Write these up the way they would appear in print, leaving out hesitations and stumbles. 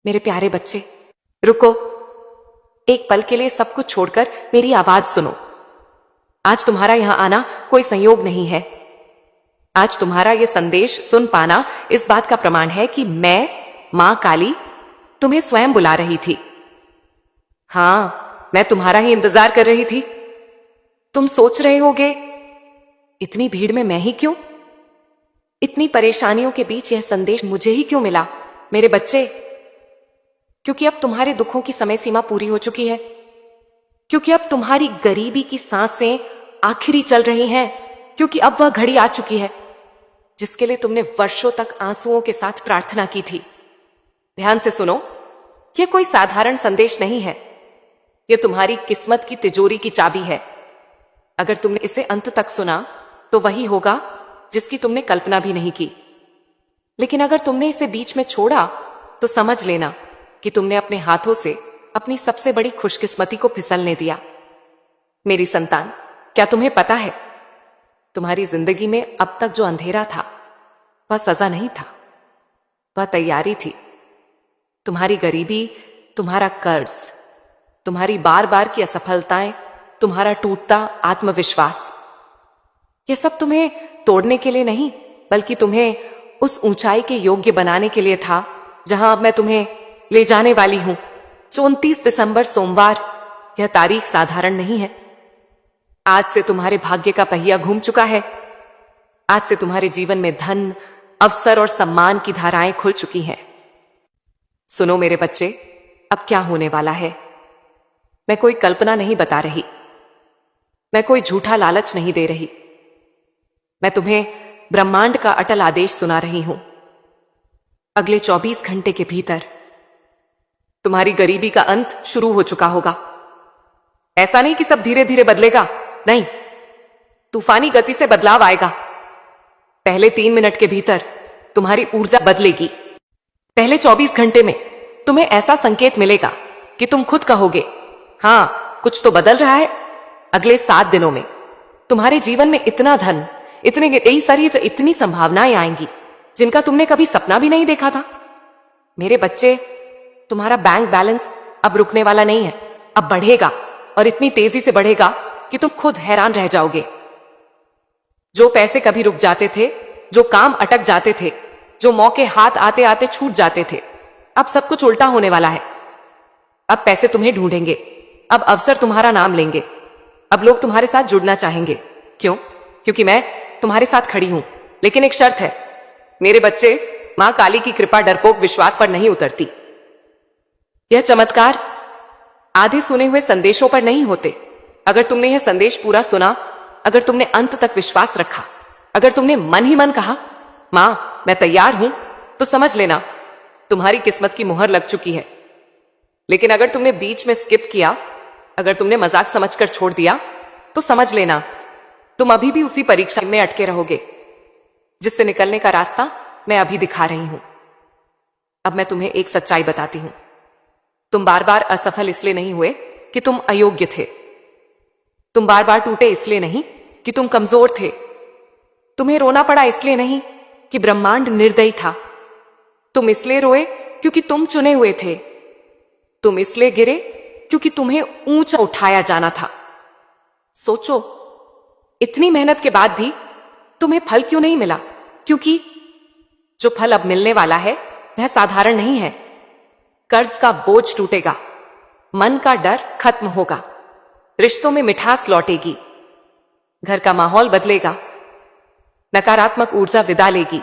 मेरे प्यारे बच्चे, रुको, एक पल के लिए सब कुछ छोड़कर मेरी आवाज सुनो। आज तुम्हारा यहां आना कोई संयोग नहीं है। आज तुम्हारा यह संदेश सुन पाना इस बात का प्रमाण है कि मैं, मां काली, तुम्हें स्वयं बुला रही थी। हां, मैं तुम्हारा ही इंतजार कर रही थी। तुम सोच रहे होगे, इतनी भीड़ में मैं ही क्यों? इतनी परेशानियों के बीच यह संदेश मुझे ही क्यों मिला? मेरे बच्चे, क्योंकि अब तुम्हारे दुखों की समय सीमा पूरी हो चुकी है। क्योंकि अब तुम्हारी गरीबी की सांसें आखिरी चल रही हैं। क्योंकि अब वह घड़ी आ चुकी है जिसके लिए तुमने वर्षों तक आंसुओं के साथ प्रार्थना की थी। ध्यान से सुनो, यह कोई साधारण संदेश नहीं है। यह तुम्हारी किस्मत की तिजोरी की चाबी है। अगर तुमने इसे अंत तक सुना तो वही होगा जिसकी तुमने कल्पना भी नहीं की। लेकिन अगर तुमने इसे बीच में छोड़ा तो समझ लेना कि तुमने अपने हाथों से अपनी सबसे बड़ी खुशकिस्मती को फिसलने दिया। मेरी संतान, क्या तुम्हें पता है, तुम्हारी जिंदगी में अब तक जो अंधेरा था वह सजा नहीं था, वह तैयारी थी। तुम्हारी गरीबी, तुम्हारा कर्ज, तुम्हारी बार बार की असफलताएं, तुम्हारा टूटता आत्मविश्वास, यह सब तुम्हें तोड़ने के लिए नहीं बल्कि तुम्हें उस ऊंचाई के योग्य बनाने के लिए था जहां अब मैं तुम्हें ले जाने वाली हूं। 29 दिसंबर सोमवार, यह तारीख साधारण नहीं है। आज से तुम्हारे भाग्य का पहिया घूम चुका है। आज से तुम्हारे जीवन में धन, अवसर और सम्मान की धाराएं खुल चुकी हैं। सुनो मेरे बच्चे, अब क्या होने वाला है। मैं कोई कल्पना नहीं बता रही, मैं कोई झूठा लालच नहीं दे रही। मैं तुम्हें ब्रह्मांड का अटल आदेश सुना रही हूं। अगले 24 घंटे के भीतर तुम्हारी गरीबी का अंत शुरू हो चुका होगा। ऐसा नहीं कि सब धीरे धीरे बदलेगा, नहीं, तूफानी गति से बदलाव आएगा। पहले 3 मिनट के भीतर तुम्हारी ऊर्जा बदलेगी। पहले 24 घंटे में तुम्हें ऐसा संकेत मिलेगा कि तुम खुद कहोगे, हां, कुछ तो बदल रहा है। अगले 7 दिनों में तुम्हारे जीवन में इतना धन, इतने कई सारी तो इतनी संभावनाएं आएंगी जिनका तुमने कभी सपना भी नहीं देखा था। मेरे बच्चे, तुम्हारा बैंक बैलेंस अब रुकने वाला नहीं है, अब बढ़ेगा और इतनी तेजी से बढ़ेगा कि तुम खुद हैरान रह जाओगे। जो पैसे कभी रुक जाते थे, जो काम अटक जाते थे, जो मौके हाथ आते आते छूट जाते थे, अब सब कुछ उल्टा होने वाला है। अब पैसे तुम्हें ढूंढेंगे, अब अवसर तुम्हारा नाम लेंगे, अब लोग तुम्हारे साथ जुड़ना चाहेंगे। क्यों? क्योंकि मैं तुम्हारे साथ खड़ी हूं। लेकिन एक शर्त है मेरे बच्चे, मां काली की कृपा डरपोक विश्वास पर नहीं उतरती। यह चमत्कार आधे सुने हुए संदेशों पर नहीं होते। अगर तुमने यह संदेश पूरा सुना, अगर तुमने अंत तक विश्वास रखा, अगर तुमने मन ही मन कहा, मां मैं तैयार हूं, तो समझ लेना तुम्हारी किस्मत की मुहर लग चुकी है। लेकिन अगर तुमने बीच में स्किप किया, अगर तुमने मजाक समझकर छोड़ दिया, तो समझ लेना तुम अभी भी उसी परीक्षा में अटके रहोगे जिससे निकलने का रास्ता मैं अभी दिखा रही हूं। अब मैं तुम्हें एक सच्चाई बताती हूं। तुम बार बार असफल इसलिए नहीं हुए कि तुम अयोग्य थे। तुम बार बार टूटे इसलिए नहीं कि तुम कमजोर थे। तुम्हें रोना पड़ा इसलिए नहीं कि ब्रह्मांड निर्दयी था। तुम इसलिए रोए क्योंकि तुम चुने हुए थे। तुम इसलिए गिरे क्योंकि तुम्हें ऊंचा उठाया जाना था। सोचो, इतनी मेहनत के बाद भी तुम्हें फल क्यों नहीं मिला? क्योंकि जो फल अब मिलने वाला है वह साधारण नहीं है। कर्ज का बोझ टूटेगा, मन का डर खत्म होगा, रिश्तों में मिठास लौटेगी, घर का माहौल बदलेगा, नकारात्मक ऊर्जा विदा लेगी,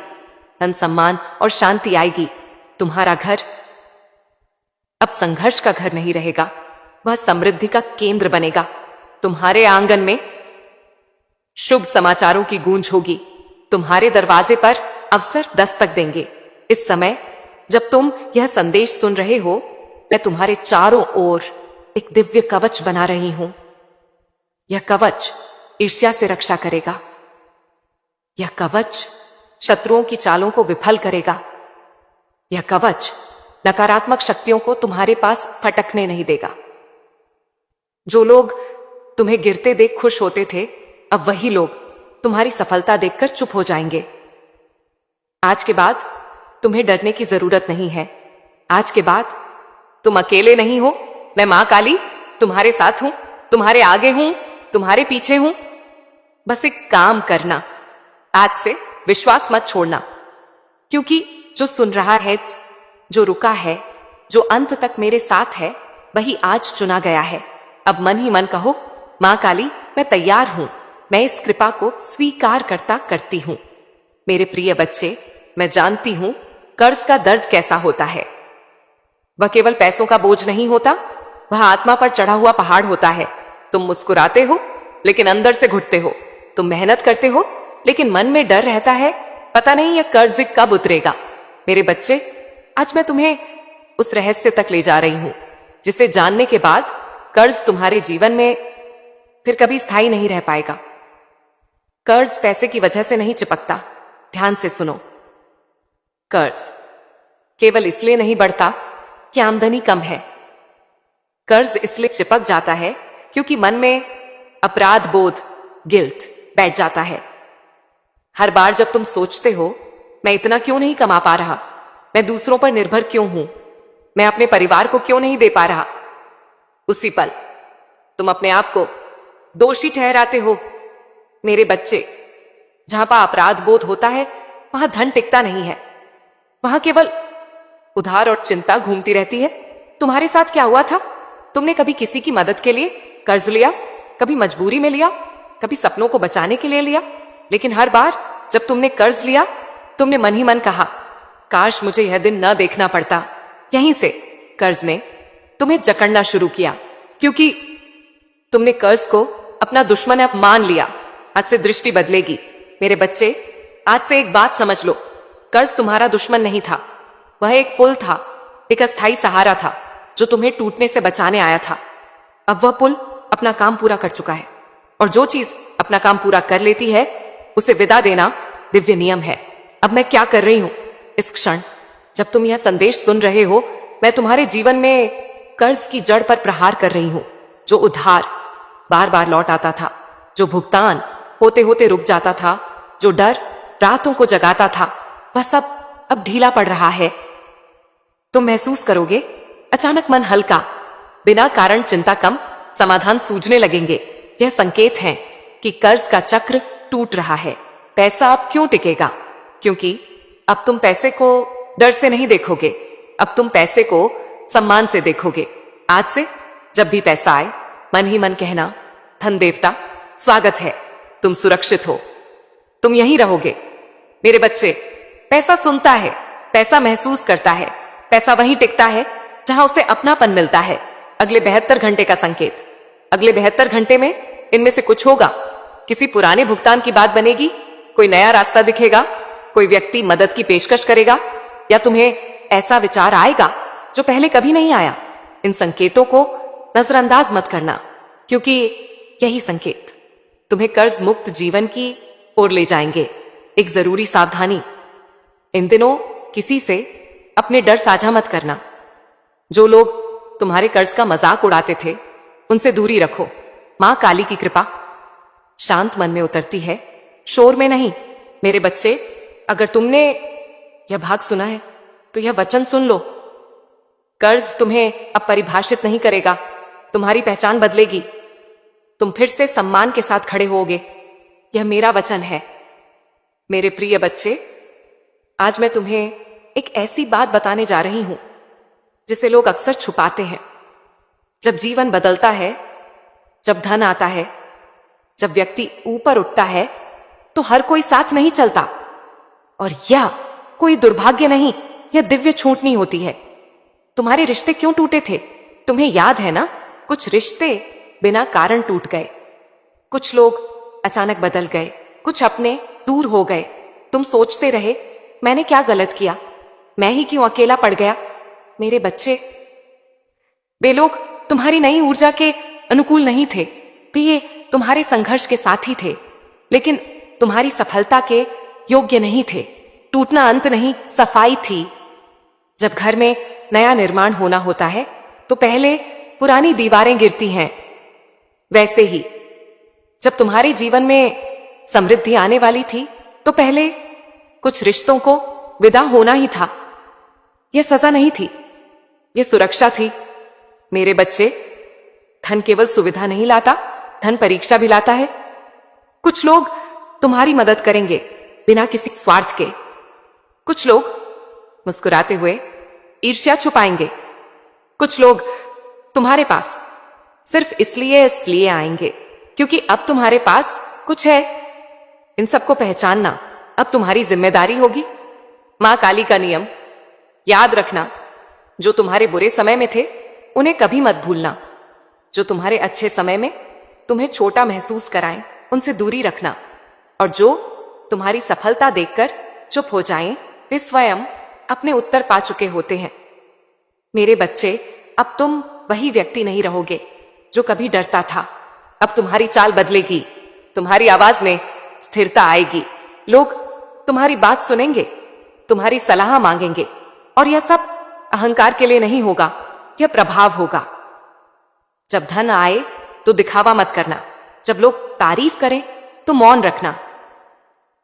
धन सम्मान और शांति आएगी। तुम्हारा घर अब संघर्ष का घर नहीं रहेगा, वह समृद्धि का केंद्र बनेगा। तुम्हारे आंगन में शुभ समाचारों की गूंज होगी। तुम्हारे दरवाजे पर अवसर दस्तक देंगे। इस समय जब तुम यह संदेश सुन रहे हो, मैं तुम्हारे चारों ओर एक दिव्य कवच बना रही हूं। यह कवच ईर्ष्या से रक्षा करेगा। यह कवच शत्रुओं की चालों को विफल करेगा। यह कवच नकारात्मक शक्तियों को तुम्हारे पास फटकने नहीं देगा। जो लोग तुम्हें गिरते देख खुश होते थे, अब वही लोग तुम्हारी सफलता देखकर चुप हो जाएंगे। आज के बाद तुम्हें डरने की जरूरत नहीं है। आज के बाद तुम अकेले नहीं हो। मैं मां काली तुम्हारे साथ हूं, तुम्हारे आगे हूं, तुम्हारे पीछे हूं। बस एक काम करना, आज से विश्वास मत छोड़ना, क्योंकि जो सुन रहा है, जो रुका है, जो अंत तक मेरे साथ है, वही आज चुना गया है। अब मन ही मन कहो, मां काली मैं तैयार हूं, मैं इस कृपा को स्वीकार करती हूं। मेरे प्रिय बच्चे, मैं जानती हूं कर्ज का दर्द कैसा होता है। वह केवल पैसों का बोझ नहीं होता, वह आत्मा पर चढ़ा हुआ पहाड़ होता है। तुम मुस्कुराते हो लेकिन अंदर से घुटते हो, तुम मेहनत करते हो लेकिन मन में डर रहता है, पता नहीं यह कर्ज कब उतरेगा। मेरे बच्चे, आज मैं तुम्हें उस रहस्य तक ले जा रही हूं जिसे जानने के बाद कर्ज तुम्हारे जीवन में फिर कभी स्थायी नहीं रह पाएगा। कर्ज पैसे की वजह से नहीं चिपकता, ध्यान से सुनो। कर्ज केवल इसलिए नहीं बढ़ता कि आमदनी कम है। कर्ज इसलिए चिपक जाता है क्योंकि मन में अपराध बोध, गिल्ट बैठ जाता है। हर बार जब तुम सोचते हो, मैं इतना क्यों नहीं कमा पा रहा, मैं दूसरों पर निर्भर क्यों हूं, मैं अपने परिवार को क्यों नहीं दे पा रहा, उसी पल तुम अपने आप को दोषी ठहराते हो। मेरे बच्चे, जहां पर अपराध बोध होता है वहां धन टिकता नहीं है, वहां केवल उधार और चिंता घूमती रहती है। तुम्हारे साथ क्या हुआ था? तुमने कभी किसी की मदद के लिए कर्ज लिया, कभी मजबूरी में लिया, कभी सपनों को बचाने के लिए लिया, लेकिन हर बार जब तुमने कर्ज लिया, तुमने मन ही मन कहा, काश मुझे यह दिन न देखना पड़ता। यहीं से कर्ज ने तुम्हें जकड़ना शुरू किया, क्योंकि तुमने कर्ज को अपना दुश्मन मान लिया। आज से दृष्टि बदलेगी। मेरे बच्चे, आज से एक बात समझ लो, कर्ज तुम्हारा दुश्मन नहीं था, वह एक पुल था, एक अस्थाई सहारा था जो तुम्हें टूटने से बचाने आया था। अब वह पुल अपना काम पूरा कर चुका है, और जो चीज अपना काम पूरा कर लेती है उसे विदा देना दिव्य नियम है। अब मैं क्या कर रही हूं? इस क्षण जब तुम यह संदेश सुन रहे हो, मैं तुम्हारे जीवन में कर्ज की जड़ पर प्रहार कर रही हूं। जो उधार बार बार लौट आता था, जो भुगतान होते होते रुक जाता था, जो डर रातों को जगाता था, वह सब अब ढीला पड़ रहा है। तुम महसूस करोगे अचानक मन हल्का, बिना कारण चिंता कम, समाधान सूझने लगेंगे। यह संकेत है कि कर्ज का चक्र टूट रहा है। पैसा अब क्यों टिकेगा? क्योंकि अब तुम पैसे को डर से नहीं देखोगे, अब तुम पैसे को सम्मान से देखोगे। आज से जब भी पैसा आए, मन ही मन कहना, धन देवता स्वागत है, तुम सुरक्षित हो, तुम यहीं रहोगे। मेरे बच्चे, पैसा सुनता है, पैसा महसूस करता है, पैसा वहीं टिकता है जहां उसे अपनापन मिलता है। अगले 72 घंटे का संकेत, अगले 72 घंटे में इनमें से कुछ होगा। किसी पुराने भुगतान की बात बनेगी, कोई नया रास्ता दिखेगा, कोई व्यक्ति मदद की पेशकश करेगा, या तुम्हें ऐसा विचार आएगा जो पहले कभी नहीं आया। इन संकेतों को नजरअंदाज मत करना, क्योंकि यही संकेत तुम्हें कर्ज मुक्त जीवन की ओर ले जाएंगे। एक जरूरी सावधानी, इन दिनों किसी से अपने डर साझा मत करना। जो लोग तुम्हारे कर्ज का मजाक उड़ाते थे, उनसे दूरी रखो। मां काली की कृपा शांत मन में उतरती है, शोर में नहीं। मेरे बच्चे, अगर तुमने यह भाग सुना है तो यह वचन सुन लो। कर्ज तुम्हें अब परिभाषित नहीं करेगा, तुम्हारी पहचान बदलेगी। तुम फिर से सम्मान के साथ खड़े होगे, यह मेरा वचन है। मेरे प्रिय बच्चे, आज मैं तुम्हें एक ऐसी बात बताने जा रही हूं जिसे लोग अक्सर छुपाते हैं। जब जीवन बदलता है, जब धन आता है, जब व्यक्ति ऊपर उठता है, तो हर कोई साथ नहीं चलता। और यह कोई दुर्भाग्य नहीं, यह दिव्य छूटनी होती है। तुम्हारे रिश्ते क्यों टूटे थे? तुम्हें याद है ना? कुछ रिश्ते बिना कारण टूट गए, कुछ लोग अचानक बदल गए, कुछ अपने दूर हो गए। तुम सोचते रहे, मैंने क्या गलत किया, मैं ही क्यों अकेला पड़ गया? मेरे बच्चे, वे लोग तुम्हारी नई ऊर्जा के अनुकूल नहीं थे, वे ये तुम्हारे संघर्ष के साथी थे, लेकिन तुम्हारी सफलता के योग्य नहीं थे। टूटना अंत नहीं, सफाई थी। जब घर में नया निर्माण होना होता है तो पहले पुरानी दीवारें गिरती हैं। वैसे ही जब तुम्हारे जीवन में समृद्धि आने वाली थी तो पहले कुछ रिश्तों को विदा होना ही था। यह सजा नहीं थी, ये सुरक्षा थी। मेरे बच्चे, धन केवल सुविधा नहीं लाता, धन परीक्षा भी लाता है। कुछ लोग तुम्हारी मदद करेंगे बिना किसी स्वार्थ के। कुछ लोग मुस्कुराते हुए ईर्ष्या छुपाएंगे। कुछ लोग तुम्हारे पास सिर्फ इसलिए आएंगे क्योंकि अब तुम्हारे पास कुछ है। इन सबको पहचानना अब तुम्हारी जिम्मेदारी होगी। मां काली का नियम याद रखना, जो तुम्हारे बुरे समय में थे उन्हें कभी मत भूलना। जो तुम्हारे अच्छे समय में तुम्हें छोटा महसूस कराएं उनसे दूरी रखना, और जो तुम्हारी सफलता देखकर चुप हो जाएं वे स्वयं अपने उत्तर पा चुके होते हैं। मेरे बच्चे, अब तुम वही व्यक्ति नहीं रहोगे जो कभी डरता था। अब तुम्हारी चाल बदलेगी, तुम्हारी आवाज में स्थिरता आएगी। लोग तुम्हारी बात सुनेंगे, तुम्हारी सलाह मांगेंगे, और यह सब अहंकार के लिए नहीं होगा, यह प्रभाव होगा। जब धन आए तो दिखावा मत करना, जब लोग तारीफ करें तो मौन रखना,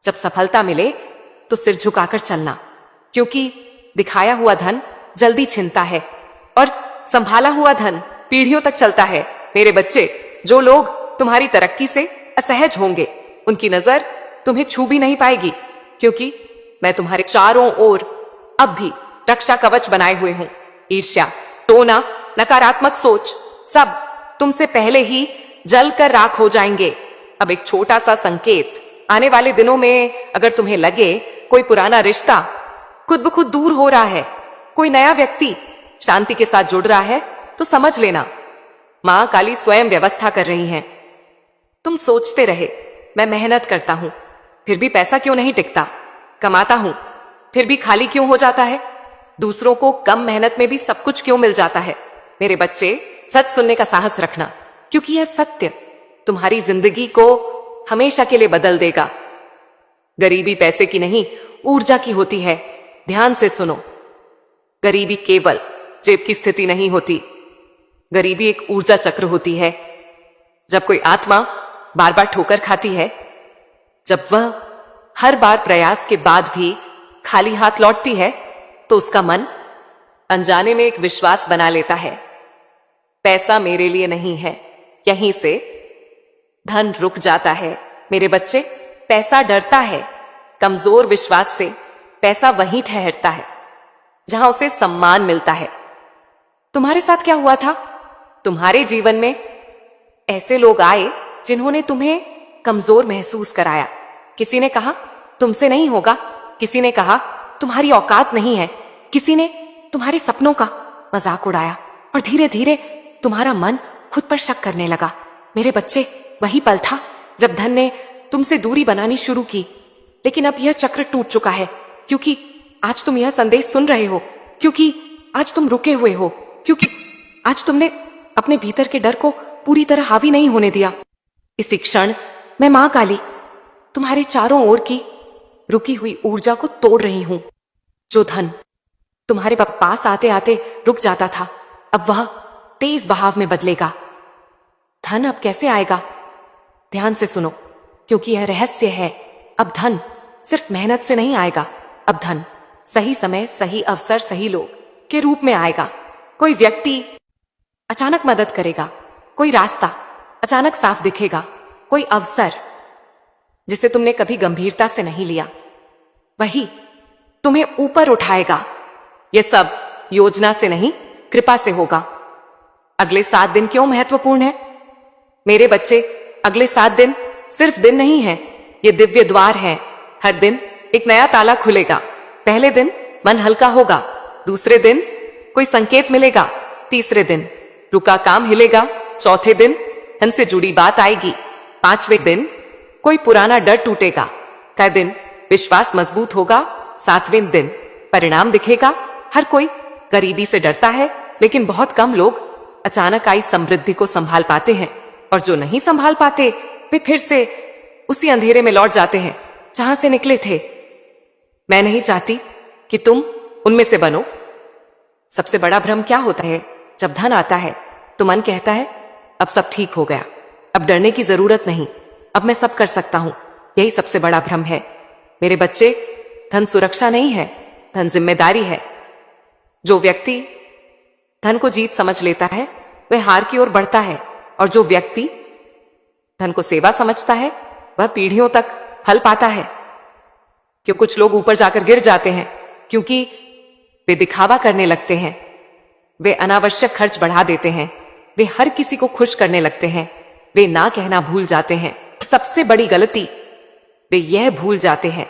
जब सफलता मिले तो सिर झुकाकर चलना, क्योंकि दिखाया हुआ धन जल्दी छिनता है और संभाला हुआ धन पीढ़ियों तक चलता है। मेरे बच्चे, जो लोग तुम्हारी तरक्की से असहज होंगे उनकी नजर तुम्हें छू भी नहीं पाएगी, क्योंकि मैं तुम्हारे चारों ओर अब भी रक्षा कवच बनाए हुए हूं। ईर्ष्या, टोना, नकारात्मक सोच सब तुमसे पहले ही जल कर राख हो जाएंगे। अब एक छोटा सा संकेत, आने वाले दिनों में अगर तुम्हें लगे कोई पुराना रिश्ता खुद ब खुद दूर हो रहा है, कोई नया व्यक्ति शांति के साथ जुड़ रहा है, तो समझ लेना मां काली स्वयं व्यवस्था कर रही हैं। तुम सोचते रहे मैं मेहनत करता हूं फिर भी पैसा क्यों नहीं टिकता, कमाता हूं फिर भी खाली क्यों हो जाता है, दूसरों को कम मेहनत में भी सब कुछ क्यों मिल जाता है। मेरे बच्चे, सच सुनने का साहस रखना, क्योंकि यह सत्य तुम्हारी जिंदगी को हमेशा के लिए बदल देगा। गरीबी पैसे की नहीं, ऊर्जा की होती है। ध्यान से सुनो, गरीबी केवल जेब की स्थिति नहीं होती, गरीबी एक ऊर्जा चक्र होती है। जब कोई आत्मा बार बार ठोकर खाती है, जब वह हर बार प्रयास के बाद भी खाली हाथ लौटती है, तो उसका मन अनजाने में एक विश्वास बना लेता है, पैसा मेरे लिए नहीं है। यहीं से धन रुक जाता है। मेरे बच्चे, पैसा डरता है, कमजोर विश्वास से पैसा वहीं ठहरता है जहां उसे सम्मान मिलता है। तुम्हारे साथ क्या हुआ था? तुम्हारे जीवन में ऐसे लोग आए जिन्होंने तुम्हें कमजोर महसूस कराया। किसी ने कहा तुमसे नहीं होगा, किसी ने कहा तुम्हारी औकात नहीं है, किसी ने तुम्हारे सपनों का मजाक उड़ाया, और धीरे धीरे तुम्हारा मन खुद पर शक करने लगा। मेरे बच्चे, वही पल था जब धन ने तुमसे दूरी बनानी शुरू की। लेकिन अब यह चक्र टूट चुका है, क्योंकि आज तुम यह संदेश सुन रहे हो, क्योंकि आज तुम रुके हुए हो, क्योंकि आज तुमने अपने भीतर के डर को पूरी तरह हावी नहीं होने दिया। इसी क्षण मैं मां काली तुम्हारे चारों ओर की रुकी हुई ऊर्जा को तोड़ रही हूं। जो धन तुम्हारे पास आते आते रुक जाता था, अब वह तेज बहाव में बदलेगा। धन अब कैसे आएगा? ध्यान से सुनो, क्योंकि यह रहस्य है। अब धन सिर्फ मेहनत से नहीं आएगा, अब धन सही समय, सही अवसर, सही लोग के रूप में आएगा। कोई व्यक्ति अचानक मदद करेगा, कोई रास्ता अचानक साफ दिखेगा, कोई अवसर जिसे तुमने कभी गंभीरता से नहीं लिया, वही तुम्हें ऊपर उठाएगा। यह सब योजना से नहीं, कृपा से होगा। अगले 7 दिन क्यों महत्वपूर्ण है? मेरे बच्चे, अगले 7 दिन सिर्फ दिन नहीं है, ये दिव्य द्वार है। हर दिन एक नया ताला खुलेगा। पहले दिन मन हल्का होगा, दूसरे दिन कोई संकेत मिलेगा, तीसरे दिन रुका काम हिलेगा, चौथे दिन धन से जुड़ी बात आएगी, 5वें दिन कोई पुराना डर टूटेगा, 6 दिन विश्वास मजबूत होगा, 7वें दिन परिणाम दिखेगा। हर कोई गरीबी से डरता है, लेकिन बहुत कम लोग अचानक आई समृद्धि को संभाल पाते हैं, और जो नहीं संभाल पाते वे फिर से उसी अंधेरे में लौट जाते हैं जहां से निकले थे। मैं नहीं चाहती कि तुम उनमें से बनो। सबसे बड़ा भ्रम क्या होता है? जब धन आता है तो मन कहता है अब सब ठीक हो गया, अब डरने की जरूरत नहीं, अब मैं सब कर सकता हूं। यही सबसे बड़ा भ्रम है। मेरे बच्चे, धन सुरक्षा नहीं है, धन जिम्मेदारी है। जो व्यक्ति धन को जीत समझ लेता है वह हार की ओर बढ़ता है, और जो व्यक्ति धन को सेवा समझता है वह पीढ़ियों तक फल पाता है। क्यों कुछ लोग ऊपर जाकर गिर जाते हैं? क्योंकि वे दिखावा करने लगते हैं, वे अनावश्यक खर्च बढ़ा देते हैं, वे हर किसी को खुश करने लगते हैं, वे ना कहना भूल जाते हैं। सबसे बड़ी गलती वे यह भूल जाते हैं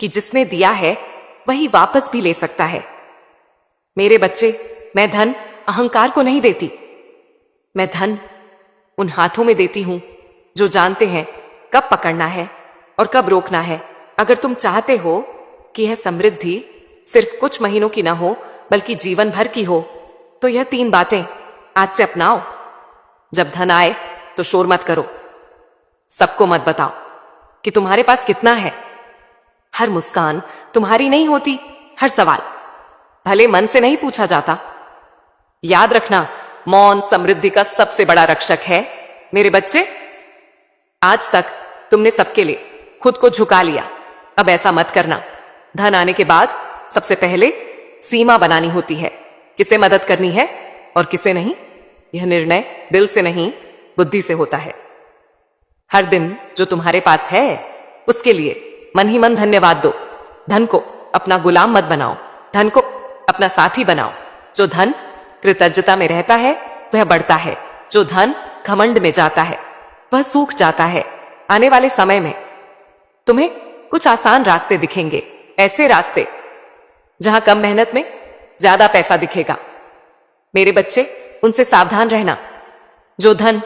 कि जिसने दिया है वही वापस भी ले सकता है। मेरे बच्चे, मैं धन अहंकार को नहीं देती, मैं धन उन हाथों में देती हूं जो जानते हैं कब पकड़ना है और कब रोकना है। अगर तुम चाहते हो कि यह समृद्धि सिर्फ कुछ महीनों की ना हो बल्कि जीवन भर की हो, तो यह 3 बातें आज से अपनाओ। जब धन आए तो शोर मत करो, सबको मत बताओ कि तुम्हारे पास कितना है। हर मुस्कान तुम्हारी नहीं होती, हर सवाल भले मन से नहीं पूछा जाता। याद रखना, मौन समृद्धि का सबसे बड़ा रक्षक है। मेरे बच्चे, आज तक तुमने सबके लिए खुद को झुका लिया, अब ऐसा मत करना। धन आने के बाद सबसे पहले सीमा बनानी होती है, किसे मदद करनी है और किसे नहीं। यह निर्णय दिल से नहीं, बुद्धि से होता है। हर दिन जो तुम्हारे पास है उसके लिए मन ही मन धन्यवाद दो। धन को अपना गुलाम मत बनाओ, धन को अपना साथी बनाओ। जो धन कृतज्ञता में रहता है वह बढ़ता है, जो धन घमंड में जाता है वह सूख जाता है। आने वाले समय में तुम्हें कुछ आसान रास्ते दिखेंगे, ऐसे रास्ते जहां कम मेहनत में ज्यादा पैसा दिखेगा। मेरे बच्चे, उनसे सावधान रहना। जो धन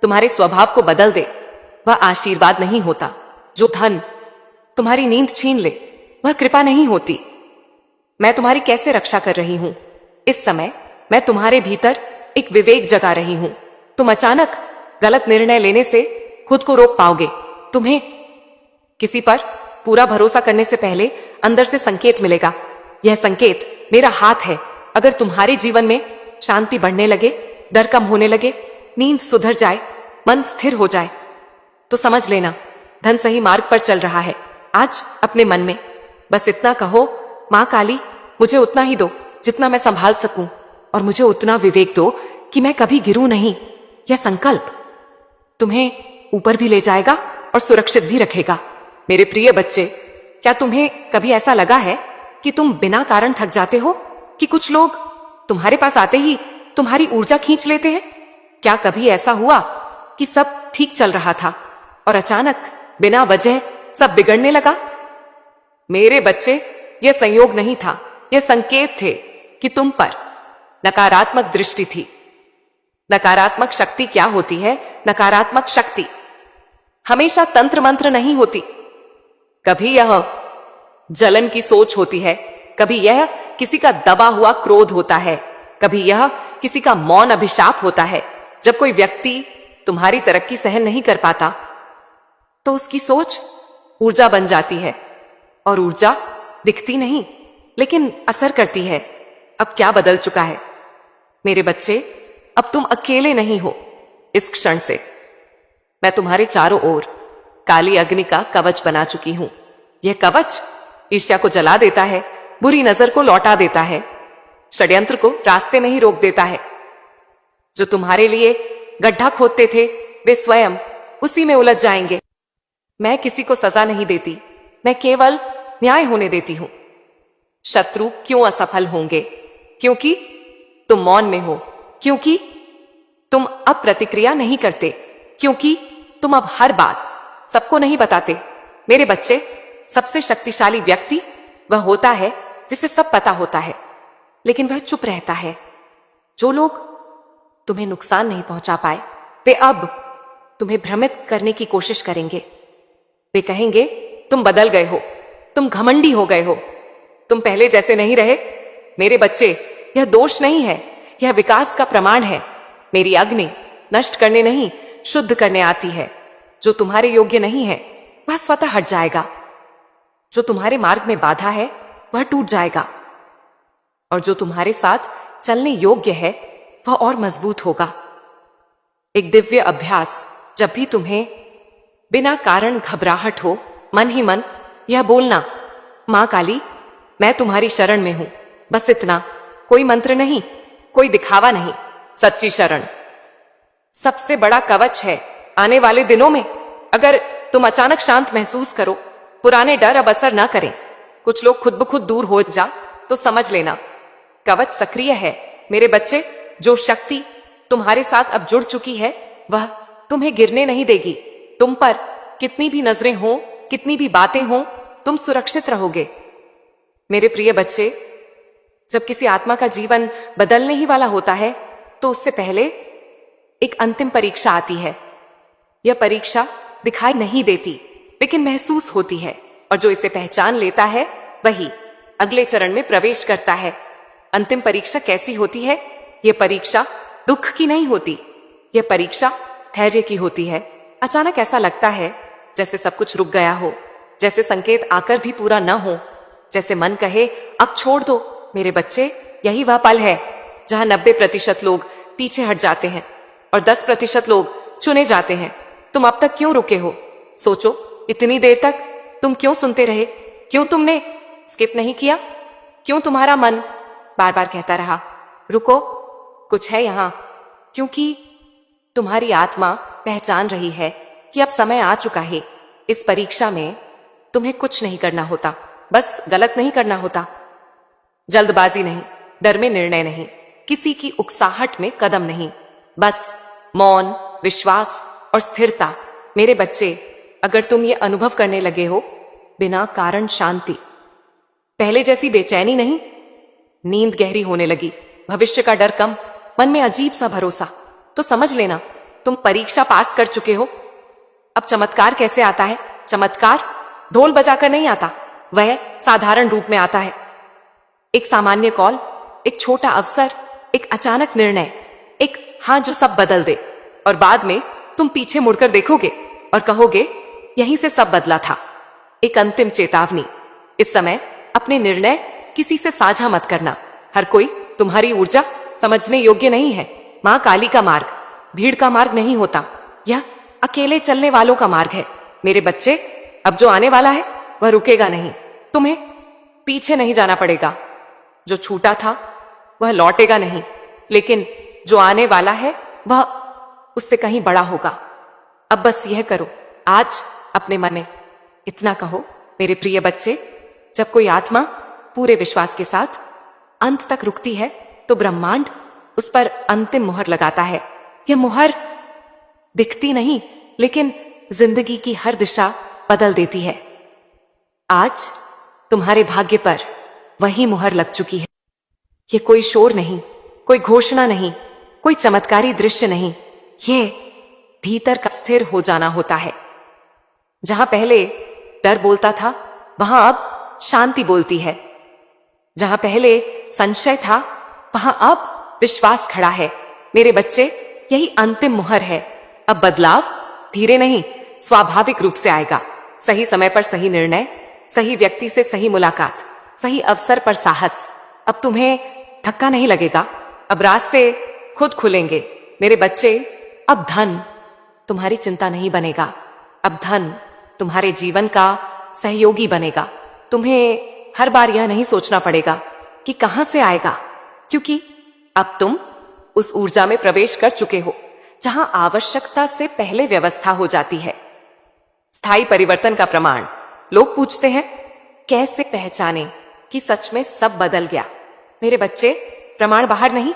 तुम्हारे स्वभाव को बदल दे वह आशीर्वाद नहीं होता। जो धन तुम्हारी नींद छीन ले वह कृपा नहीं होती। मैं तुम्हारी कैसे रक्षा कर रही हूं? इस समय मैं तुम्हारे भीतर एक विवेक जगा रही हूं। तुम अचानक गलत निर्णय लेने से खुद को रोक पाओगे। तुम्हें किसी पर पूरा भरोसा करने से पहले अंदर से संकेत मिलेगा। यह संकेत मेरा हाथ है। अगर तुम्हारे जीवन में शांति बढ़ने लगे, डर कम होने लगे, नींद सुधर जाए, मन स्थिर हो जाए, तो समझ लेना धन सही मार्ग पर चल रहा है। आज अपने मन में बस इतना कहो, मां काली, मुझे उतना ही दो जितना मैं संभाल सकूं, और मुझे उतना विवेक दो कि मैं कभी गिरूं नहीं। यह संकल्प तुम्हें ऊपर भी ले जाएगा और सुरक्षित भी रखेगा। मेरे प्रिय बच्चे, क्या तुम्हें कभी ऐसा लगा है कि तुम बिना कारण थक जाते हो, कि कुछ लोग तुम्हारे पास आते ही तुम्हारी ऊर्जा खींच लेते हैं? क्या कभी ऐसा हुआ कि सब ठीक चल रहा था और अचानक बिना वजह सब बिगड़ने लगा? मेरे बच्चे, यह संयोग नहीं था, यह संकेत थे कि तुम पर नकारात्मक दृष्टि थी। नकारात्मक शक्ति क्या होती है? नकारात्मक शक्ति हमेशा तंत्र मंत्र नहीं होती। कभी यह जलन की सोच होती है, कभी यह किसी का दबा हुआ क्रोध होता है, कभी यह किसी का मौन अभिशाप होता है। जब कोई व्यक्ति तुम्हारी तरक्की सहन नहीं कर पाता तो उसकी सोच ऊर्जा बन जाती है, और ऊर्जा दिखती नहीं लेकिन असर करती है। अब क्या बदल चुका है मेरे बच्चे? अब तुम अकेले नहीं हो। इस क्षण से मैं तुम्हारे चारों ओर काली अग्नि का कवच बना चुकी हूं। यह कवच ईर्ष्या को जला देता है, बुरी नजर को लौटा देता है, षड्यंत्र को रास्ते में ही रोक देता है। जो तुम्हारे लिए गड्ढा खोदते थे वे स्वयं उसी में उलझ जाएंगे। मैं किसी को सजा नहीं देती, मैं केवल न्याय होने देती हूं। शत्रु क्यों असफल होंगे? क्योंकि तुम मौन में हो, क्योंकि तुम अब प्रतिक्रिया नहीं करते, क्योंकि तुम अब हर बात सबको नहीं बताते। मेरे बच्चे, सबसे शक्तिशाली व्यक्ति वह होता है जिसे सब पता होता है लेकिन वह चुप रहता है। जो लोग तुम्हें नुकसान नहीं पहुंचा पाए वे अब तुम्हें भ्रमित करने की कोशिश करेंगे। वे कहेंगे तुम बदल गए हो, तुम घमंडी हो गए हो, तुम पहले जैसे नहीं रहे। मेरे बच्चे, यह दोष नहीं है, यह विकास का प्रमाण है। मेरी अग्नि नष्ट करने नहीं, शुद्ध करने आती है। जो तुम्हारे योग्य नहीं है वह स्वतः हट जाएगा। जो तुम्हारे मार्ग में बाधा है वह टूट जाएगा, और जो तुम्हारे साथ चलने योग्य है वह और मजबूत होगा। एक दिव्य अभ्यास, जब भी तुम्हें बिना कारण घबराहट हो, मन ही मन यह बोलना, मां काली, मैं तुम्हारी शरण में हूं। बस इतना, कोई मंत्र नहीं, कोई दिखावा नहीं, सच्ची शरण सबसे बड़ा कवच है। आने वाले दिनों में अगर तुम अचानक शांत महसूस करो, पुराने डर अब असर ना करें, कुछ लोग खुद ब खुद दूर हो जा, तो समझ लेना कवच सक्रिय है। मेरे बच्चे, जो शक्ति तुम्हारे साथ अब जुड़ चुकी है वह तुम्हें गिरने नहीं देगी। तुम पर कितनी भी नजरें हो, कितनी भी बातें हो, तुम सुरक्षित रहोगे। मेरे प्रिय बच्चे, जब किसी आत्मा का जीवन बदलने ही वाला होता है तो उससे पहले एक अंतिम परीक्षा आती है। यह परीक्षा दिखाई नहीं देती लेकिन महसूस होती है, और जो इसे पहचान लेता है वही अगले चरण में प्रवेश करता है। अंतिम परीक्षा कैसी होती है? यह परीक्षा दुख की नहीं होती, यह परीक्षा धैर्य की होती है। अचानक ऐसा लगता है जैसे सब कुछ रुक गया हो, जैसे संकेत आकर भी पूरा न हो, जैसे मन कहे अब छोड़ दो। मेरे बच्चे, यही वह पल है जहां 90% लोग पीछे हट जाते हैं और 10% लोग चुने जाते हैं। तुम अब तक क्यों रुके हो? सोचो, इतनी देर तक तुम क्यों सुनते रहे? क्यों तुमने स्किप नहीं किया? क्यों तुम्हारा मन बार बार कहता रहा रुको, कुछ है यहां? क्योंकि तुम्हारी आत्मा पहचान रही है कि अब समय आ चुका है। इस परीक्षा में तुम्हें कुछ नहीं करना होता, बस गलत नहीं करना होता। जल्दबाजी नहीं, डर में निर्णय नहीं, किसी की उकसाहट में कदम नहीं, बस मौन, विश्वास और स्थिरता। मेरे बच्चे, अगर तुम ये अनुभव करने लगे हो बिना कारण शांति, पहले जैसी बेचैनी नहीं, नींद गहरी होने लगी, भविष्य का डर कम, मन में अजीब सा भरोसा, तो समझ लेना तुम परीक्षा पास कर चुके हो। अब चमत्कार कैसे आता है? चमत्कार ढोल बजाकर नहीं आता, वह साधारण रूप में आता है। एक सामान्य कॉल, एक छोटा अवसर, एक अचानक निर्णय, एक हाँ जो सब बदल दे, और बाद में तुम पीछे मुड़कर देखोगे और कहोगे यहीं से सब बदला था। एक अंतिम चेतावनी, इस समय अपने निर्णय किसी से साझा मत करना। हर कोई तुम्हारी ऊर्जा समझने योग्य नहीं है। मां काली का मार्ग भीड़ का मार्ग नहीं होता, यह अकेले चलने वालों का मार्ग है। मेरे बच्चे, अब जो आने वाला है वह रुकेगा नहीं, तुम्हें पीछे नहीं जाना पड़ेगा। जो छूटा था वह लौटेगा नहीं, लेकिन जो आने वाला है वह उससे कहीं बड़ा होगा। अब बस यह करो, आज अपने मन में इतना कहो, मेरे प्रिय बच्चे, जब कोई आत्मा पूरे विश्वास के साथ अंत तक रुकती है तो ब्रह्मांड उस पर अंतिम मुहर लगाता है। यह मुहर दिखती नहीं, लेकिन जिंदगी की हर दिशा बदल देती है। आज तुम्हारे भाग्य पर वही मुहर लग चुकी है। यह कोई शोर नहीं, कोई घोषणा नहीं, कोई चमत्कारी दृश्य नहीं, यह भीतर का स्थिर हो जाना होता है। जहां पहले डर बोलता था वहां अब शांति बोलती है। जहां पहले संशय था वहां अब विश्वास खड़ा है। मेरे बच्चे, यही अंतिम मुहर है। अब बदलाव धीरे नहीं, स्वाभाविक रूप से आएगा। सही समय पर सही निर्णय, सही व्यक्ति से सही मुलाकात, सही अवसर पर साहस। अब तुम्हें धक्का नहीं लगेगा, अब रास्ते खुद खुलेंगे। मेरे बच्चे, अब धन तुम्हारी चिंता नहीं बनेगा, अब धन तुम्हारे जीवन का सहयोगी बनेगा। तुम्हें हर बार यह नहीं सोचना पड़ेगा कि कहां से आएगा, क्योंकि अब तुम उस ऊर्जा में प्रवेश कर चुके हो जहां आवश्यकता से पहले व्यवस्था हो जाती है। स्थायी परिवर्तन का प्रमाण। लोग पूछते हैं कैसे पहचाने कि सच में सब बदल गया? मेरे बच्चे, प्रमाण बाहर नहीं,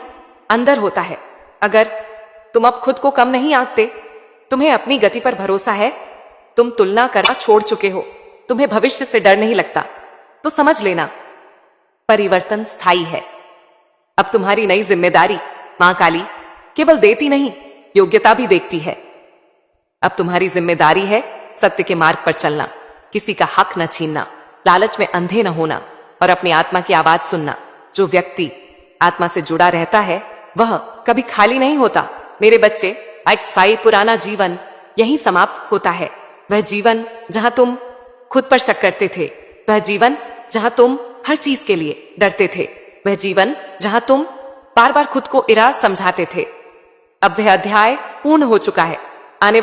अंदर होता है। अगर तुम अब खुद को कम नहीं आंकते, तुम्हें अपनी गति पर भरोसा है, तुम तुलना करना छोड़ चुके हो, तुम्हें भविष्य से डर नहीं लगता, तो समझ लेना परिवर्तन स्थायी है। अब तुम्हारी नई जिम्मेदारी मां काली केवल देती नहीं, योग्यता भी देखती है। अब तुम्हारी जिम्मेदारी है सत्य के मार्ग पर चलना, किसी का हक न छीनना, लालच में अंधे न होना और अपनी आत्मा की आवाज सुनना। जो व्यक्ति आत्मा से जुड़ा रहता है वह कभी खाली नहीं होता। मेरे बच्चे, एक साई पुराना जीवन यहीं समाप्त होता है। वह जीवन जहां तुम खुद पर शक करते थे, वह जीवन जहां तुम हर चीज के लिए डरते थे, वह जीवन जहां तुम बार बार खुद को इरा समझाते थे, अब वह अध्याय पूर्ण हो चुका है। आने वाले